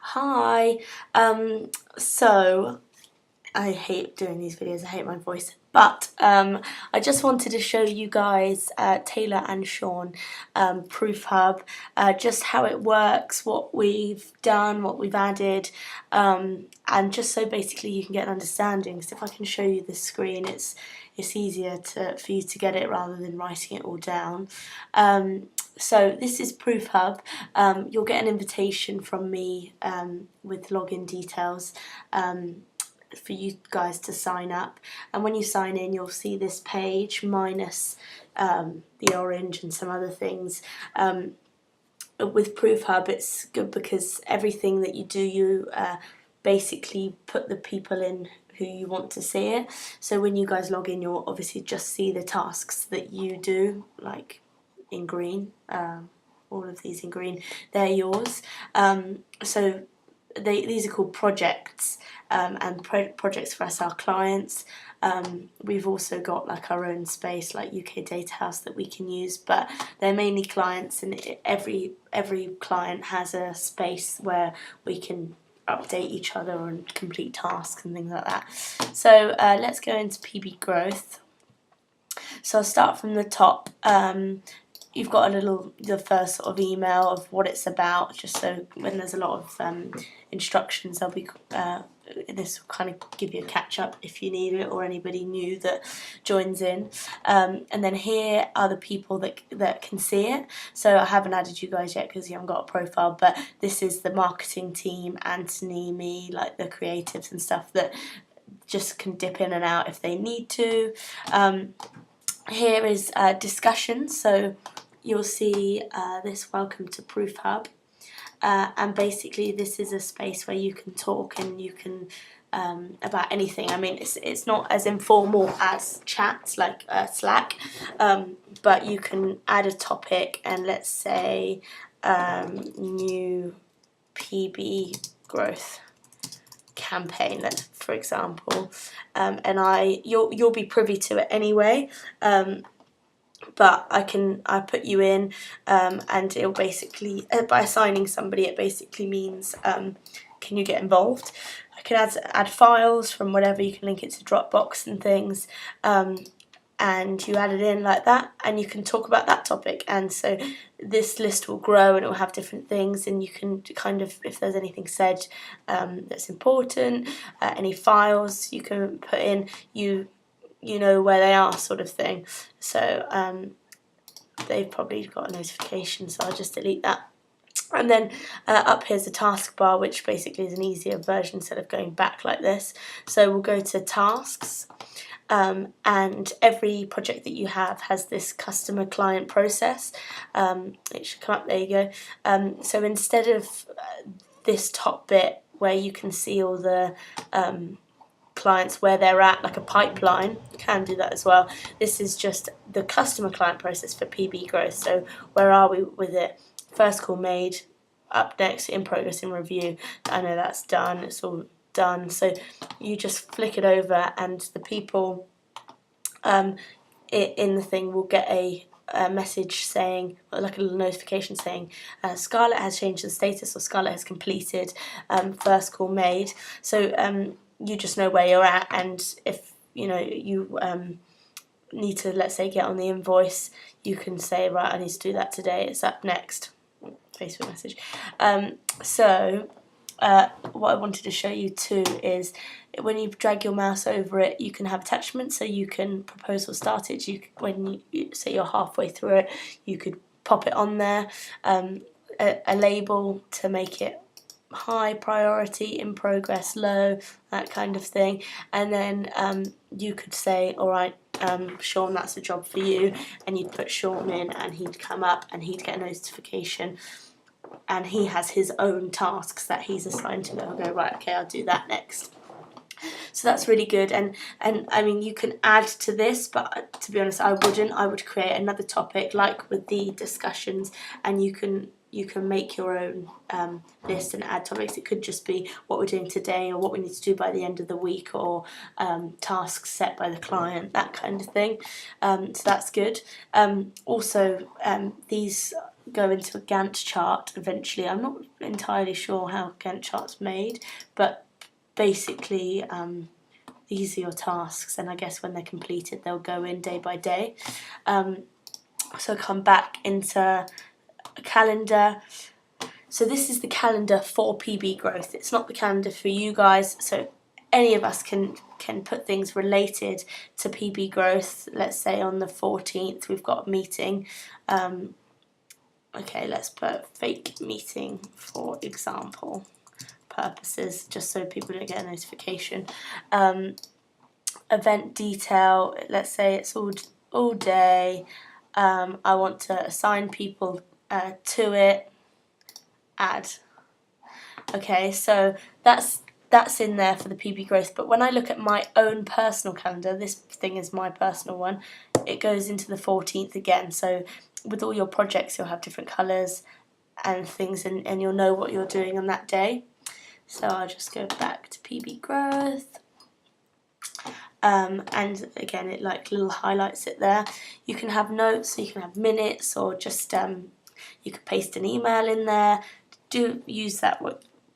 Hi. So I hate doing these videos. I hate my voice. But I just wanted to show you guys Tayler and Sean Proof Hub, just how it works, what we've done, what we've added, and just so basically you can get an understanding. So if I can show you the screen, it's easier for you to get it rather than writing it all down. So this is Proof Hub. You'll get an invitation from me with login details. For you guys to sign up, and when you sign in you'll see this page minus the orange and some other things. With Proof Hub it's good because everything that you do, you basically put the people in who you want to see it. So when you guys log in, you'll obviously just see the tasks that you do, like in green, all of these in green, they're yours. So these are called projects, and projects for us are clients. We've also got like our own space, like UK Data House, that we can use, but they're mainly clients, and every client has a space where we can update each other and complete tasks and things like that. So let's go into PB growth. So I'll start from the top. You've got the first sort of email of what it's about, just so when there's a lot of instructions, there'll be this will kind of give you a catch up if you need it, or anybody new that joins in. And then here are the people that can see it. So I haven't added you guys yet because you haven't got a profile, but this is the marketing team, Anthony, me, like the creatives and stuff that just can dip in and out if they need to. Here is discussions, so you'll see this welcome to Proof Hub, and basically this is a space where you can talk and you can about anything. I mean, it's not as informal as chats like Slack, but you can add a topic, and let's say new PB growth campaign, for example, and you'll be privy to it anyway, but I put you in, and it'll basically, by assigning somebody, it basically means can you get involved. I can add files from whatever, you can link it to Dropbox and things, and you add it in like that, and you can talk about that topic. And so this list will grow, and it will have different things, and you can kind of, if there's anything said that's important, any files you can put in, you know where they are, sort of thing. So they've probably got a notification, so I'll just delete that. And then up here's a taskbar, which basically is an easier version instead of going back like this. So we'll go to tasks. And every project that you have has this customer client process. It should come up, there you go. So instead of this top bit where you can see all the clients where they're at, like a pipeline, you can do that as well. This is just the customer client process for PB growth. So where are we with it? First call made, up next, in progress, in review. I know that's done, it's all done. So you just flick it over, and the people in the thing will get a message saying, like a little notification saying, Scarlett has changed the status, or Scarlett has completed first call made. So you just know where you're at, and if you need to, let's say, get on the invoice, you can say, right, I need to do that today, it's up next. Facebook message. So what I wanted to show you too is when you drag your mouse over it, you can have attachments, so you can proposal started. When you say you're halfway through it, you could pop it on there, a label to make it high priority, in progress, low, that kind of thing. And then you could say, all right, Sean, that's a job for you, and you'd put Sean in, and he'd come up and he'd get a notification, and he has his own tasks that he's assigned to. I'll go, right, okay, I'll do that next. So that's really good. And I mean, you can add to this, but to be honest, I wouldn't. I would create another topic like with the discussions, and you can make your own list and add topics. It could just be what we're doing today, or what we need to do by the end of the week, or tasks set by the client, that kind of thing. So that's good. Also, these go into a Gantt chart eventually. I'm not entirely sure how Gantt chart's made, but basically these are your tasks, and I guess when they're completed they'll go in day by day. So come back into a calendar. So this is the calendar for PB growth. It's not the calendar for you guys, so any of us can put things related to PB growth. Let's say on the 14th we've got a meeting. Okay, let's put fake meeting for example purposes, just so people don't get a notification. Event detail, let's say it's all day. I want to assign people to it. Add. Okay, so that's in there for the PB growth, but when I look at my own personal calendar, this thing is my personal one, it goes into the 14th again. So with all your projects you'll have different colours and things, and you'll know what you're doing on that day. So I'll just go back to PB growth. And again, it like little highlights it there. You can have notes, so you can have minutes, or just you could paste an email in there. Do use that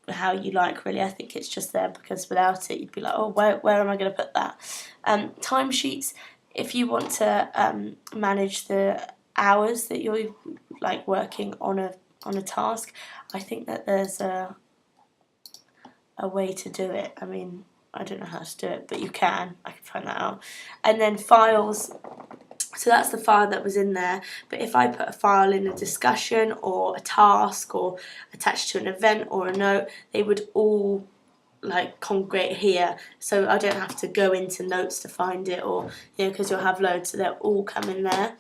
how you like, really. I think it's just there because without it you'd be like, oh, where am I going to put that? Timesheets, if you want to manage the hours that you're like working on a task, I think that there's a way to do it. I mean, I don't know how to do it, but you can. I can find that out. And then files. So that's the file that was in there, but if I put a file in a discussion or a task or attached to an event or a note, they would all like congregate here, so I don't have to go into notes to find it, or because you'll have loads, so they'll all come in there.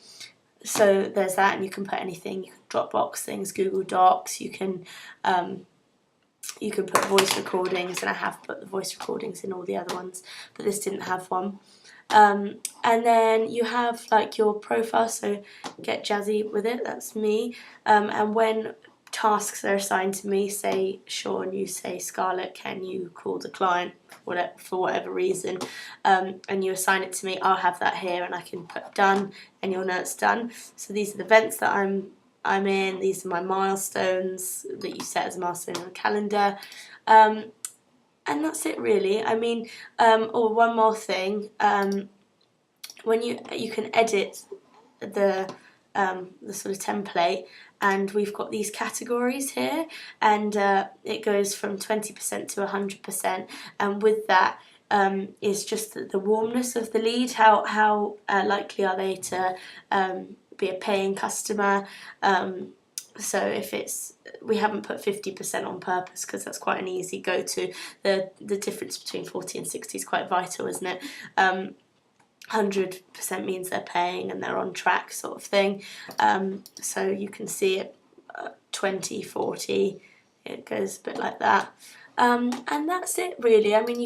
So there's that, and you can put anything. You can Dropbox things, Google Docs, you can put voice recordings, and I have put the voice recordings in all the other ones, but this didn't have one. And then you have like your profile, so get jazzy with it, that's me. And when tasks are assigned to me, say Sean, you say Scarlett, can you call the client for whatever reason, and you assign it to me, I'll have that here, and I can put done, and you'll know it's done. So these are the events that I'm in, these are my milestones that you set as a milestone on the calendar. And that's it, really. I mean, one more thing. When you can edit the sort of template, and we've got these categories here, and it goes from 20% to 100%, and with that is just the warmness of the lead. How likely are they to be a paying customer? So if we haven't put 50% on purpose because that's quite an easy go-to. The difference between 40 and 60 is quite vital, isn't it? 100% means they're paying and they're on track, sort of thing. So you can see it 20, 40, it goes a bit like that. And that's it, really. I mean,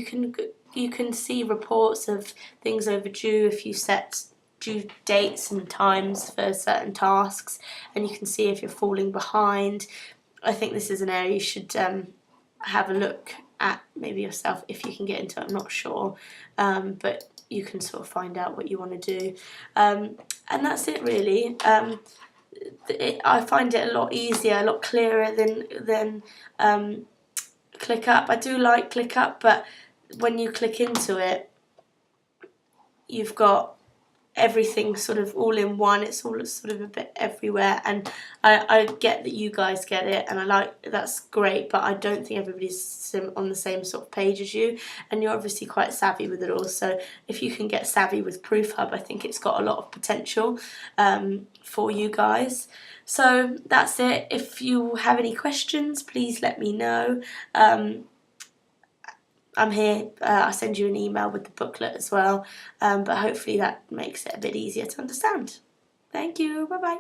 you can see reports of things overdue if you set due dates and times for certain tasks, and you can see if you're falling behind. I think this is an area you should have a look at maybe yourself if you can get into it. I'm not sure, but you can sort of find out what you want to do, and that's it, really. I find it a lot easier, a lot clearer than ClickUp. I do like ClickUp, but when you click into it, you've got everything sort of all in one. It's all sort of a bit everywhere, and I get that you guys get it, and that's great, but I don't think everybody's on the same sort of page as you, and you're obviously quite savvy with it all. So if you can get savvy with ProofHub, I think it's got a lot of potential for you guys. So that's it. If you have any questions, please let me know. I'm here. I'll send you an email with the booklet as well, but hopefully that makes it a bit easier to understand. Thank you. Bye bye.